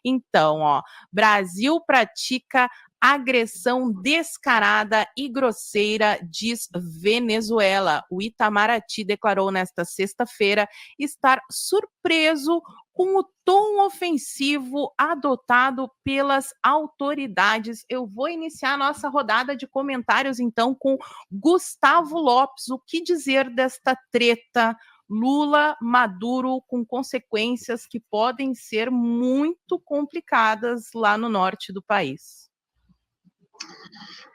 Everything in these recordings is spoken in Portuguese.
Então, ó, Brasil pratica agressão descarada e grosseira, diz Venezuela. O Itamaraty declarou nesta sexta-feira estar surpreso com o tom ofensivo adotado pelas autoridades. Eu vou iniciar a nossa rodada de comentários, então, com Gustavo Lopes. O que dizer desta treta Lula, Maduro, com consequências que podem ser muito complicadas lá no norte do país?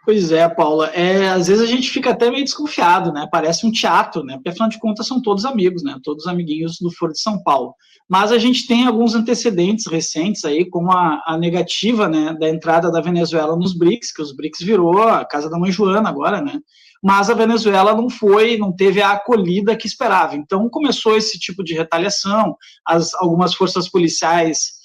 Pois é, Paula, às vezes a gente fica até meio desconfiado, né? Parece um teatro, né? Porque afinal de contas são todos amigos, né? Todos amiguinhos do Foro de São Paulo. Mas a gente tem alguns antecedentes recentes aí, como a negativa, né, da entrada da Venezuela nos BRICS, que os BRICS virou a casa da mãe Joana agora, né? Mas a Venezuela não teve a acolhida que esperava. Então começou esse tipo de retaliação, algumas forças policiais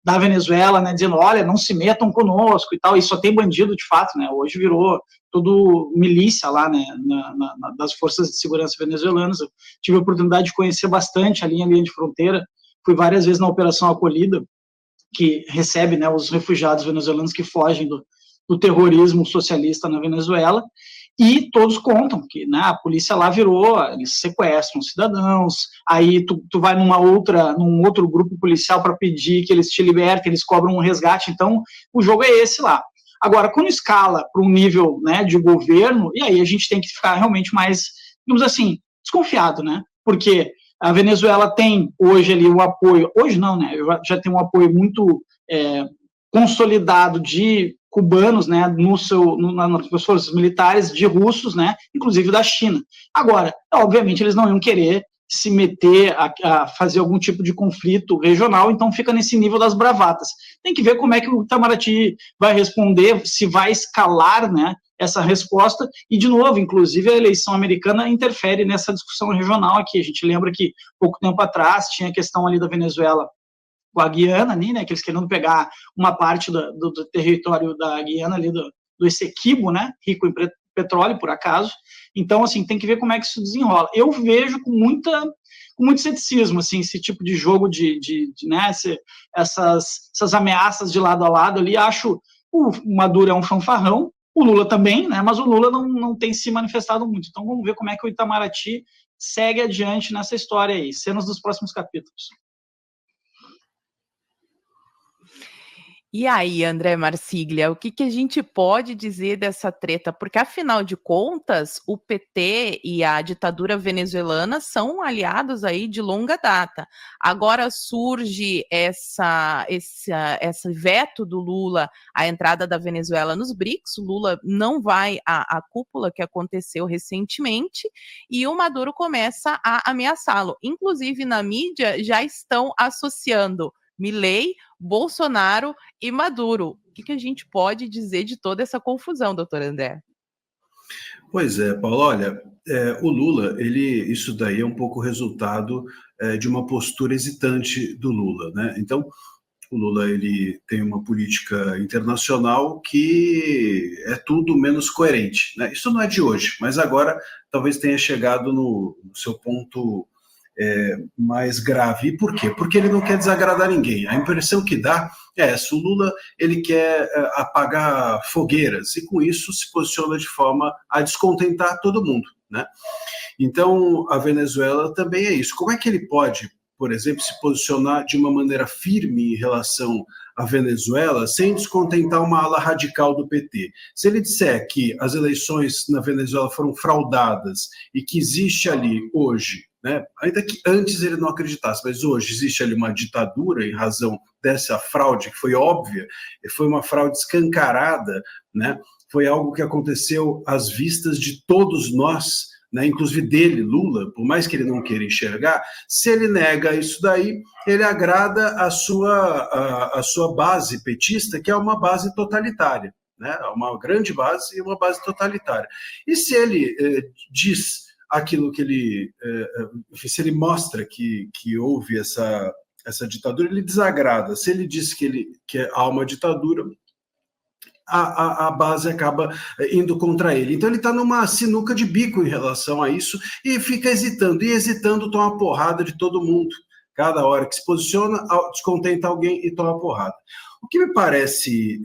da Venezuela, né, dizendo, olha, não se metam conosco e tal, e só tem bandido de fato, né, hoje virou tudo milícia lá, né, das forças de segurança venezuelanas. Eu tive a oportunidade de conhecer bastante a linha de fronteira, fui várias vezes na Operação Acolhida, que recebe, né, os refugiados venezuelanos que fogem do terrorismo socialista na Venezuela, e todos contam que, né, a polícia lá virou, eles sequestram cidadãos, aí tu vai num outro grupo policial para pedir que eles te libertem, eles cobram um resgate, então o jogo é esse lá. Agora, quando escala para um nível, né, de governo, e aí a gente tem que ficar realmente mais, digamos assim, desconfiado, né, porque a Venezuela tem hoje ali um apoio, hoje não, né, já tem um apoio muito consolidado de cubanos, né, nas forças militares, de russos, né, inclusive da China. Agora, obviamente, eles não iam querer se meter a fazer algum tipo de conflito regional, então fica nesse nível das bravatas. Tem que ver como é que o Itamaraty vai responder, se vai escalar, né, essa resposta, e de novo, inclusive a eleição americana interfere nessa discussão regional aqui. A gente lembra que pouco tempo atrás tinha a questão ali da Venezuela com a Guiana, ali, né, que eles querendo pegar uma parte do território da Guiana, ali do Essequibo, né, rico em petróleo, por acaso. Então, assim, tem que ver como é que isso desenrola. Eu vejo com muito ceticismo, assim, esse tipo de jogo né, essas ameaças de lado a lado ali. Acho o Maduro é um fanfarrão, o Lula também, né, mas o Lula não tem se manifestado muito. Então, vamos ver como é que o Itamaraty segue adiante nessa história aí, cenas dos próximos capítulos. E aí, André Marsiglia, o que a gente pode dizer dessa treta? Porque, afinal de contas, o PT e a ditadura venezuelana são aliados aí de longa data. Agora surge esse veto do Lula à entrada da Venezuela nos BRICS. O Lula não vai à cúpula que aconteceu recentemente e o Maduro começa a ameaçá-lo. Inclusive, na mídia, já estão associando Milei, Bolsonaro e Maduro. O que a gente pode dizer de toda essa confusão, doutor André? Pois é, Paulo, olha, o Lula, isso daí é um pouco resultado de uma postura hesitante do Lula, né? Então, o Lula, ele tem uma política internacional que é tudo menos coerente, né? Isso não é de hoje, mas agora talvez tenha chegado no seu ponto mais grave. E por quê? Porque ele não quer desagradar ninguém. A impressão que dá é essa: o Lula, ele quer apagar fogueiras e com isso se posiciona de forma a descontentar todo mundo, né? Então a Venezuela também é isso. Como é que ele pode, por exemplo, se posicionar de uma maneira firme em relação à Venezuela sem descontentar uma ala radical do PT? Se ele disser que as eleições na Venezuela foram fraudadas e que existe ali hoje, né, ainda que antes ele não acreditasse, mas hoje existe ali uma ditadura em razão dessa fraude que foi óbvia, foi uma fraude escancarada, né, foi algo que aconteceu às vistas de todos nós, né, inclusive dele, Lula, por mais que ele não queira enxergar. Se ele nega isso daí, ele agrada a sua base petista, que é uma base totalitária, né, uma grande base e uma base totalitária. E se ele diz aquilo que se ele mostra que houve essa ditadura, ele desagrada. Se ele diz que há uma ditadura, a base acaba indo contra ele. Então ele está numa sinuca de bico em relação a isso e fica hesitando, e hesitando toma uma porrada de todo mundo. Cada hora que se posiciona, descontenta alguém e toma porrada. O que me parece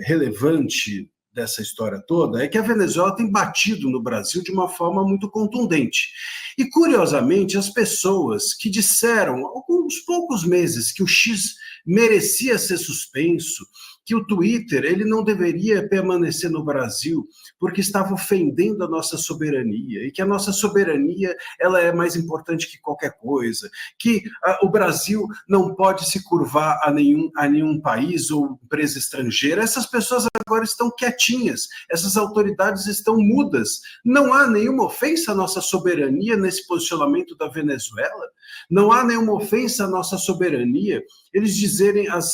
relevante dessa história toda é que a Venezuela tem batido no Brasil de uma forma muito contundente. E, curiosamente, as pessoas que disseram, há alguns poucos meses, que o X merecia ser suspenso, que o Twitter ele não deveria permanecer no Brasil porque estava ofendendo a nossa soberania, e que a nossa soberania ela é mais importante que qualquer coisa, que o Brasil não pode se curvar a nenhum país ou empresa estrangeira. Essas pessoas agora estão quietinhas, essas autoridades estão mudas. Não há nenhuma ofensa à nossa soberania nesse posicionamento da Venezuela, não há nenhuma ofensa à nossa soberania eles dizerem as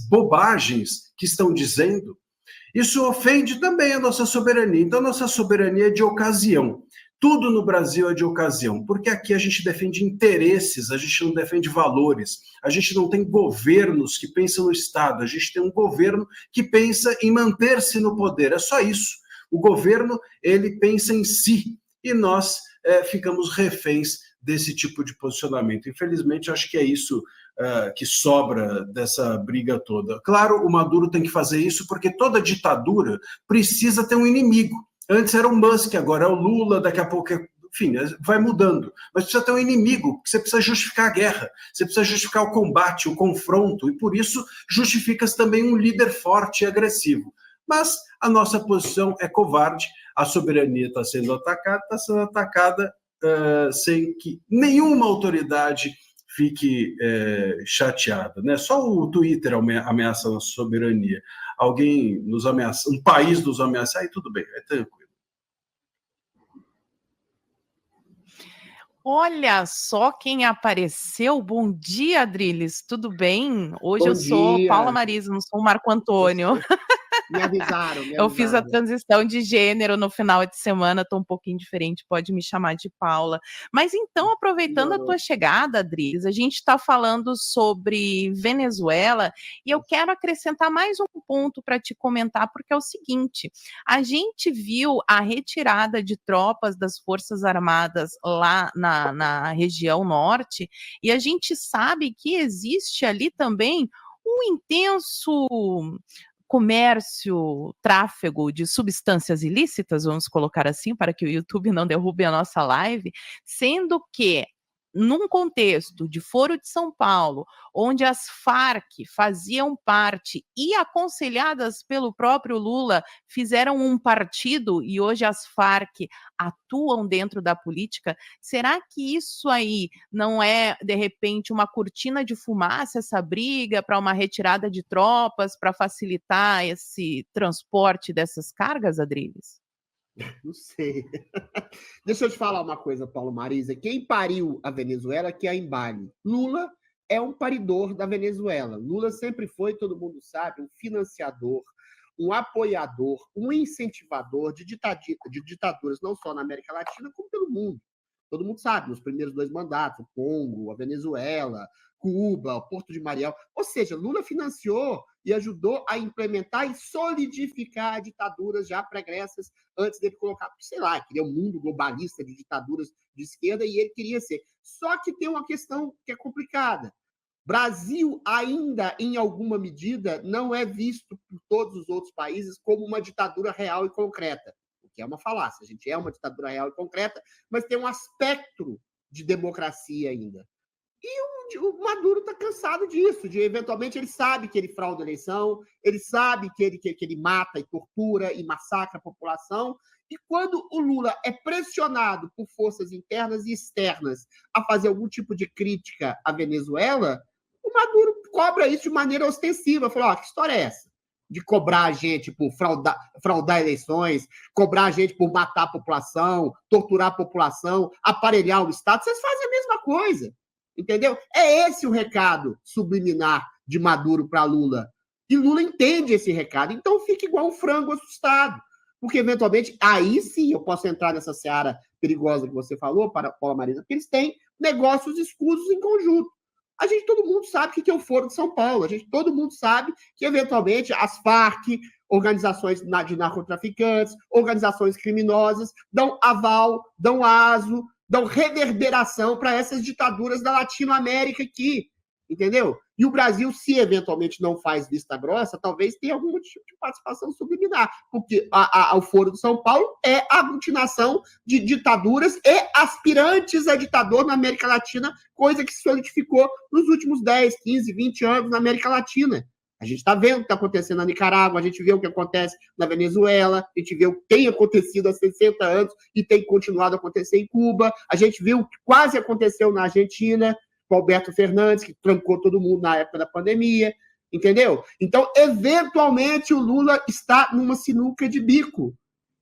bobagens que estão dizendo. Isso ofende também a nossa soberania. Então, a nossa soberania é de ocasião. Tudo no Brasil é de ocasião, porque aqui a gente defende interesses, a gente não defende valores, a gente não tem governos que pensam no Estado, a gente tem um governo que pensa em manter-se no poder, é só isso. O governo, ele pensa em si, e nós ficamos reféns desse tipo de posicionamento. Infelizmente, acho que é isso que sobra dessa briga toda. Claro, o Maduro tem que fazer isso porque toda ditadura precisa ter um inimigo. Antes era o Musk, agora é o Lula, daqui a pouco enfim, vai mudando. Mas precisa ter um inimigo, você precisa justificar a guerra, você precisa justificar o combate, o confronto, e por isso justifica-se também um líder forte e agressivo. Mas a nossa posição é covarde, a soberania está sendo atacada sem que nenhuma autoridade fique chateada, né? Só o Twitter ameaça a nossa soberania. Alguém nos ameaça, um país nos ameaça, aí tudo bem, é tranquilo. Olha só quem apareceu. Bom dia, Adriles. Tudo bem? Hoje Bom eu sou dia. Paula Marisa, não sou o Marco Antônio. Me avisaram. Eu fiz a transição de gênero no final de semana, estou um pouquinho diferente, pode me chamar de Paula. Mas então, aproveitando a tua chegada, Adriles, a gente está falando sobre Venezuela e eu quero acrescentar mais um ponto para te comentar, porque é o seguinte, a gente viu a retirada de tropas das Forças Armadas lá na região norte e a gente sabe que existe ali também um intenso comércio, tráfego de substâncias ilícitas, vamos colocar assim, para que o YouTube não derrube a nossa live, sendo que num contexto de Foro de São Paulo, onde as Farc faziam parte e aconselhadas pelo próprio Lula fizeram um partido e hoje as Farc atuam dentro da política, será que isso aí não é, de repente, uma cortina de fumaça, essa briga para uma retirada de tropas, para facilitar esse transporte dessas cargas, Adriles? Não sei. Deixa eu te falar uma coisa, Paulo Marisa. Quem pariu a Venezuela que é a Embale. Lula é um paridor da Venezuela. Lula sempre foi, todo mundo sabe, um financiador, um apoiador, um incentivador de ditaduras, não só na América Latina, como pelo mundo. Todo mundo sabe, nos primeiros 2 mandatos, o Congo, a Venezuela, Cuba, o Porto de Mariel. Ou seja, Lula financiou e ajudou a implementar e solidificar ditaduras já pregressas antes dele colocar, sei lá, queria um mundo globalista de ditaduras de esquerda e ele queria ser. Só que tem uma questão que é complicada. Brasil ainda, em alguma medida, não é visto por todos os outros países como uma ditadura real e concreta, o que é uma falácia. A gente é uma ditadura real e concreta, mas tem um aspecto de democracia ainda. E o Maduro está cansado disso, de eventualmente ele sabe que ele frauda a eleição, ele sabe que ele mata e tortura e massacra a população, e quando o Lula é pressionado por forças internas e externas a fazer algum tipo de crítica à Venezuela, o Maduro cobra isso de maneira ostensiva, fala, que história é essa? De cobrar a gente por fraudar eleições, cobrar a gente por matar a população, torturar a população, aparelhar o Estado, vocês fazem a mesma coisa. Entendeu? É esse o recado subliminar de Maduro para Lula. E Lula entende esse recado. Então fica igual um frango assustado. Porque, eventualmente, aí sim eu posso entrar nessa seara perigosa que você falou, para Paula Marisa, porque eles têm negócios escusos em conjunto. Todo mundo sabe o que é o Foro de São Paulo. Todo mundo sabe que, eventualmente, as Farc, organizações de narcotraficantes, organizações criminosas, dão aval, dão aso, dão reverberação para essas ditaduras da Latinoamérica aqui, entendeu? E o Brasil, se eventualmente não faz vista grossa, talvez tenha algum tipo de participação subliminar, porque o Foro de São Paulo é a aglutinação de ditaduras e aspirantes a ditador na América Latina, coisa que se solidificou nos últimos 10, 15, 20 anos na América Latina. A gente está vendo o que está acontecendo na Nicarágua, a gente vê o que acontece na Venezuela, a gente vê o que tem acontecido há 60 anos e tem continuado a acontecer em Cuba, a gente viu o que quase aconteceu na Argentina, com Alberto Fernandes, que trancou todo mundo na época da pandemia, entendeu? Então, eventualmente, o Lula está numa sinuca de bico.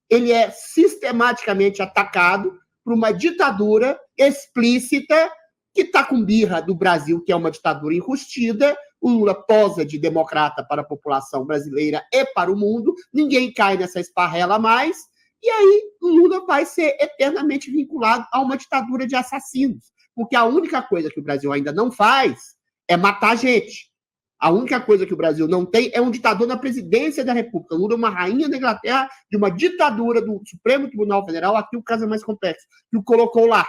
Ele é sistematicamente atacado por uma ditadura explícita que está com birra do Brasil, que é uma ditadura enrustida. O Lula posa de democrata para a população brasileira e para o mundo. Ninguém cai nessa esparrela mais. E aí, o Lula vai ser eternamente vinculado a uma ditadura de assassinos. Porque a única coisa que o Brasil ainda não faz é matar gente. A única coisa que o Brasil não tem é um ditador na presidência da República. Lula é uma rainha da Inglaterra de uma ditadura do Supremo Tribunal Federal, aqui o caso é mais complexo, que o colocou lá.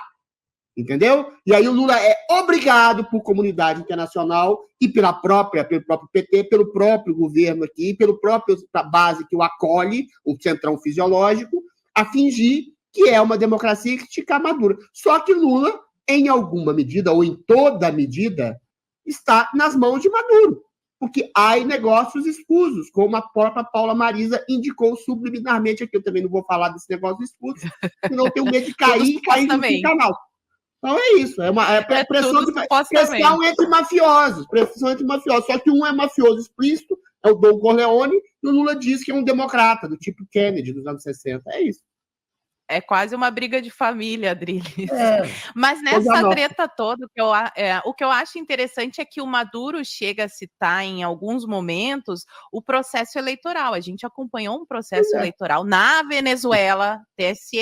Entendeu? E aí o Lula é obrigado por comunidade internacional e pelo próprio PT, pelo próprio governo aqui, pela própria base que o acolhe, o centrão fisiológico, a fingir que é uma democracia que fica madura. Só que Lula, em alguma medida, ou em toda medida, está nas mãos de Maduro. Porque há negócios escusos, como a própria Paula Marisa indicou subliminarmente aqui. Eu também não vou falar desse negócio escuso, senão eu tenho medo de cair e cair no canal. Então é isso, pressão entre mafiosos, Só que um é mafioso explícito, é o Don Corleone, e o Lula diz que é um democrata, do tipo Kennedy, dos anos 60. É isso. É quase uma briga de família, Adriles. Mas nessa treta toda, o que eu acho interessante é que o Maduro chega a citar em alguns momentos o processo eleitoral. A gente acompanhou um processo eleitoral na Venezuela, TSE,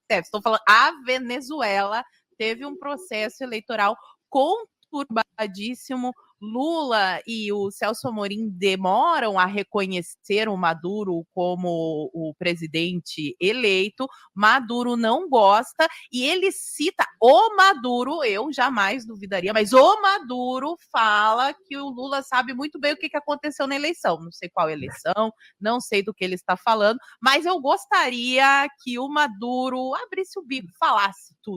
estou falando, a Venezuela teve um processo eleitoral conturbadíssimo. Lula e o Celso Amorim demoram a reconhecer o Maduro como o presidente eleito. Maduro não gosta e ele cita o Maduro, eu jamais duvidaria, mas o Maduro fala que o Lula sabe muito bem o que aconteceu na eleição. Não sei qual eleição, não sei do que ele está falando, mas eu gostaria que o Maduro abrisse o bico, falasse tudo.